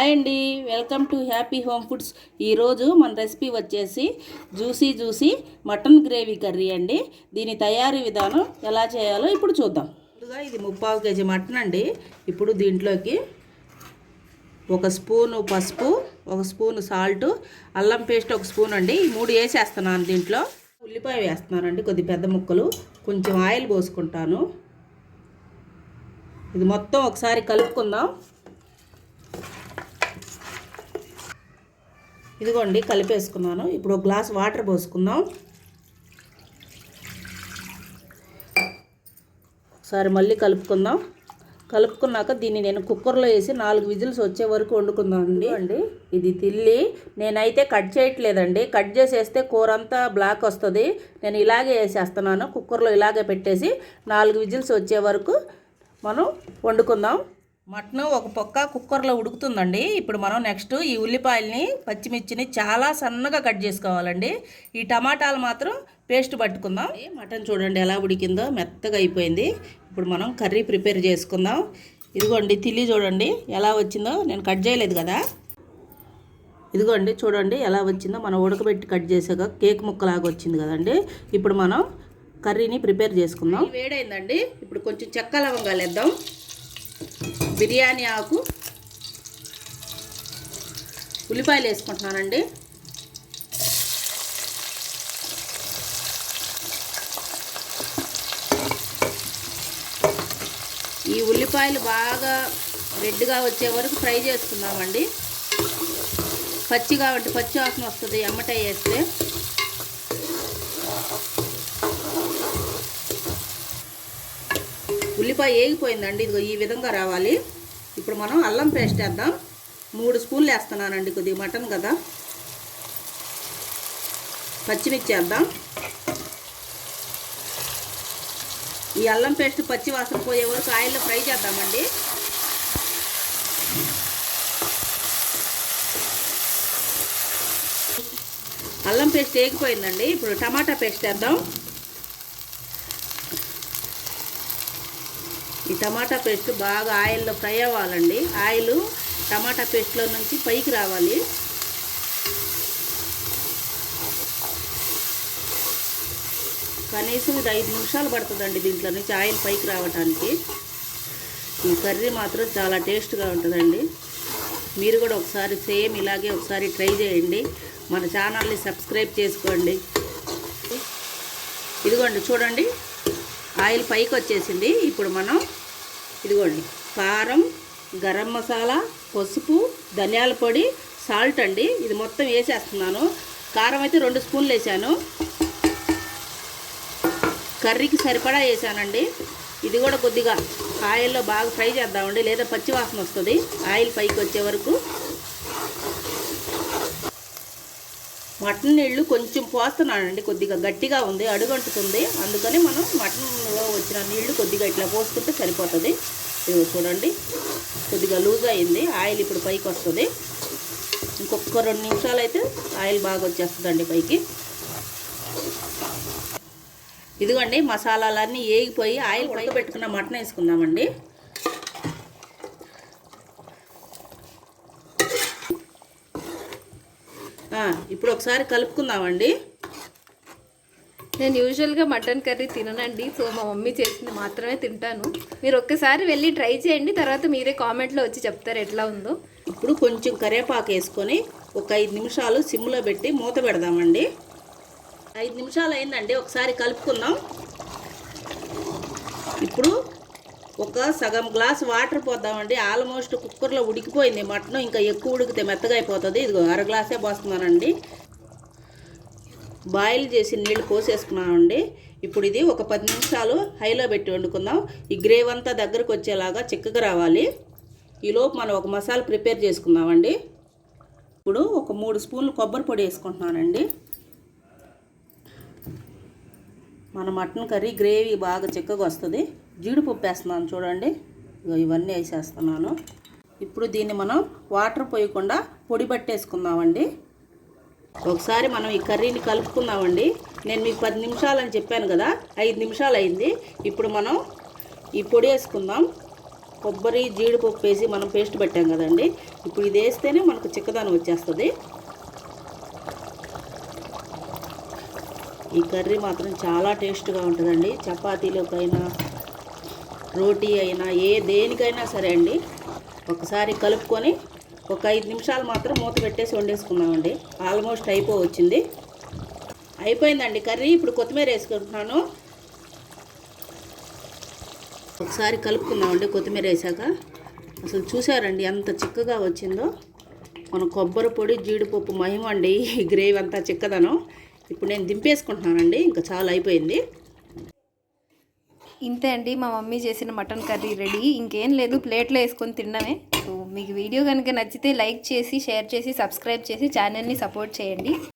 Hi అండి, welcome to happy home foods. ఈరోజు మన రెసిపీ వచ్చేసి జ్యూసీ మటన్ గ్రేవీ కర్రీ అండి. దీని తయారీ విధానం ఎలా చేయాలో ఇప్పుడు చూద్దాం. ముందుగా ఇది 3/4 kg మటన్ అండి. ఇప్పుడు దీంట్లోకి 1 స్పూను పసుపు, 1 స్పూను సాల్ట్, అల్లం పేస్ట్ 1 స్పూన్ అండి. ఈ 3 వేసేస్తున్నాను. దీంట్లో ఉల్లిపాయ వేస్తున్నానండి, కొద్ది పెద్ద ముక్కలు. కొంచెం ఆయిల్ పోసుకుంటాను. ఇది మొత్తం ఒకసారి కలుపుకుందాం. ఇదిగోండి కలిపేసుకున్నాను. ఇప్పుడు 1 గ్లాస్ వాటర్ పోసుకుందాం. ఒకసారి మళ్ళీ కలుపుకుందాం. కలుపుకున్నాక దీన్ని నేను కుక్కర్లో వేసి 4 విజిల్స్ వచ్చే వరకు వండుకుందామండి. ఇది తిల్లి నేనైతే కట్ చేయట్లేదండి. కట్ చేసేస్తే కూర అంతా బ్లాక్ వస్తుంది. నేను ఇలాగే వేసేస్తున్నాను. కుక్కర్లో ఇలాగే పెట్టేసి 4 విజిల్స్ వచ్చే వరకు మనం వండుకుందాం. మటన్ ఒక పక్క కుక్కర్లో ఉడుకుతుందండి. ఇప్పుడు మనం నెక్స్ట్ ఈ ఉల్లిపాయలని, పచ్చిమిర్చిని చాలా సన్నగా కట్ చేసుకోవాలండి. ఈ టమాటాలు మాత్రం పేస్ట్ పట్టుకుందాం. మటన్ చూడండి ఎలా ఉడికిందో, మెత్తగా అయిపోయింది. ఇప్పుడు మనం కర్రీ ప్రిపేర్ చేసుకుందాం. ఇదిగోండి తిల్లి చూడండి ఎలా వచ్చిందో. నేను కట్ చేయలేదు కదా. ఇదిగోండి చూడండి ఎలా వచ్చిందో. మనం ఉడకబెట్టి కట్ చేసాక కేక్ ముక్కలాగా వచ్చింది కదండి. ఇప్పుడు మనం కర్రీని ప్రిపేర్ చేసుకుందాం. వేడైందండి. ఇప్పుడు కొంచెం చెక్క లవంగాలు వేద్దాం. బిర్యానీ ఆకు, ఉల్లిపాయలు వేసుకుంటున్నానండి. ఈ ఉల్లిపాయలు బాగా రెడ్గా వచ్చే వరకు ఫ్రై చేసుకుందామండి. పచ్చిగా ఉంటే పచ్చి వాసన వస్తుంది ఎమ్మటే వేస్తే. ఉల్లిపాయ వేగిపోయిందండి. ఇదిగో ఈ విధంగా రావాలి. ఇప్పుడు మనం అల్లం పేస్ట్ వేద్దాం. 3 స్పూన్లు వేస్తున్నానండి, కొద్దిగా మటన్ కదా. పచ్చిమిర్చి వేద్దాం. ఈ అల్లం పేస్ట్ పచ్చి వాసన పోయే వరకు ఆయిల్లో ఫ్రై చేద్దామండి. అల్లం పేస్ట్ వేగిపోయిందండి. ఇప్పుడు టమాటా పేస్ట్ వేద్దాం. ఈ టమాటా పేస్ట్ బాగా ఆయిల్లో ఫ్రై అవ్వాలండి. ఆయిల్ టమాటా పేస్ట్లో నుంచి పైకి రావాలి. కనీసం ఇది 5 నిమిషాలు పడుతుందండి దీంట్లో నుంచి ఆయిల్ పైకి రావడానికి. ఈ కర్రీ మాత్రం చాలా టేస్ట్గా ఉంటుందండి. మీరు కూడా ఒకసారి సేమ్ ఇలాగే ఒకసారి ట్రై చేయండి. మన ఛానల్ని సబ్స్క్రైబ్ చేసుకోండి. ఇదిగోండి చూడండి ఆయిల్ పైకి వచ్చేసింది. ఇప్పుడు మనం ఇదిగోండి కారం, గరం మసాలా, పసుపు, ధనియాల పొడి, సాల్ట్ అండి. ఇది మొత్తం వేసేస్తున్నాను. కారం అయితే 2 స్పూన్లు వేసాను. కర్రీకి సరిపడా వేసానండి. ఇది కూడా కొద్దిగా ఆయిల్లో బాగా ఫ్రై చేద్దామండి, లేదా పచ్చి వాసన వస్తుంది. ఆయిల్ పైకి వచ్చే వరకు. మటన్ నీళ్ళు కొంచెం పోస్తున్నానండి, కొద్దిగా గట్టిగా ఉంది, అడుగంటుతుంది. అందుకని మనం మటన్లో వచ్చిన నీళ్లు కొద్దిగా ఇట్లా పోసుకుంటే సరిపోతుంది. ఇది చూడండి కొద్దిగా లూజ్ అయింది. ఆయిల్ ఇప్పుడు పైకి వస్తుంది. ఇంకొక 2 నిమిషాలు అయితే ఆయిల్ బాగా వచ్చేస్తుందండి పైకి. ఇదిగోండి మసాలాలన్నీ వేగిపోయి ఆయిల్ పైకి పెట్టుకున్న మటన్ వేసుకుందామండి. ఇప్పుడు ఒకసారి కలుపుకుందామండి. నేను యూజువల్గా మటన్ కర్రీ తిననండి. సో మా మమ్మీ చేసింది మాత్రమే తింటాను. మీరు ఒక్కసారి వెళ్ళి ట్రై చేయండి, తర్వాత మీరే కామెంట్లో వచ్చి చెప్తారు ఎట్లా ఉందో. ఇప్పుడు కొంచెం కరివేపాకు వేసుకొని ఒక 5 నిమిషాలు సిమ్లో పెట్టి మూత పెడదామండి. 5 నిమిషాలు అయిందండి. ఒకసారి కలుపుకుందాం. ఇప్పుడు ఒక సగం గ్లాస్ వాటర్ పోద్దామండి. ఆల్మోస్ట్ కుక్కర్లో ఉడికిపోయింది మటన్. ఇంకా ఎక్కువ ఉడికితే మెత్తగా అయిపోతుంది. ఇదిగో 1/2 గ్లాసే పోస్తున్నానండి. బాయిల్ చేసి నీళ్ళు పోసేసుకున్నామండి. ఇప్పుడు ఇది ఒక 10 నిమిషాలు హైలో పెట్టి వండుకుందాం. ఈ గ్రేవీ అంతా దగ్గరకు వచ్చేలాగా చిక్కగా రావాలి. ఈలోపు మనం ఒక మసాలా ప్రిపేర్ చేసుకుందామండి. ఇప్పుడు ఒక 3 స్పూన్లు కొబ్బరి పొడి వేసుకుంటున్నానండి. మన మటన్ కర్రీ గ్రేవీ బాగా చిక్కగా వస్తుంది. జీడిపప్పు వేస్తున్నాను చూడండి. ఇవన్నీ వేసేస్తున్నాను. ఇప్పుడు దీన్ని మనం వాటర్ పోయకుండా పొడి పట్టేసుకుందామండి. ఒకసారి మనం ఈ కర్రీని కలుపుకుందామండి. నేను మీకు 10 నిమిషాలు అని చెప్పాను కదా, 5 నిమిషాలు అయింది. ఇప్పుడు మనం ఈ పొడి వేసుకుందాం. కొబ్బరి జీడిపప్పు వేసి మనం పేస్ట్ పెట్టాం కదండి, ఇప్పుడు ఇది వేస్తేనే మనకు చిక్కదనం వచ్చేస్తుంది. ఈ కర్రీ మాత్రం చాలా టేస్ట్గా ఉంటుందండి. చపాతీలోకైనా రోటీ అయినా దేనికైనా సరే అండి. ఒకసారి కలుపుకొని ఒక 5 నిమిషాలు మాత్రం మూత పెట్టేసి వండేసుకుందామండి. ఆల్మోస్ట్ అయిపోవచ్చింది. అయిపోయిందండి కర్రీ. ఇప్పుడు కొత్తిమీర వేసుకుంటున్నాను. ఒకసారి కలుపుకుందామండి కొత్తిమీర వేసాక. అసలు చూసారండి ఎంత చిక్కగా వచ్చిందో. మన కొబ్బరి పొడి జీడిపప్పు మహిమ అండి ఈ గ్రేవీ అంతా చిక్కదనం. ఇప్పుడు నేను దింపేసుకుంటున్నానండి. ఇంకా చాలా అయిపోయింది. ఇంతే అండి మా మమ్మీ చేసిన మటన్ కర్రీ రెడీ. ఇంకేం లేదు, ప్లేట్లో వేసుకొని తినడమే. సో మీకు వీడియో కనుక నచ్చితే లైక్ చేసి, షేర్ చేసి, సబ్స్క్రైబ్ చేసి ఛానల్ని సపోర్ట్ చేయండి.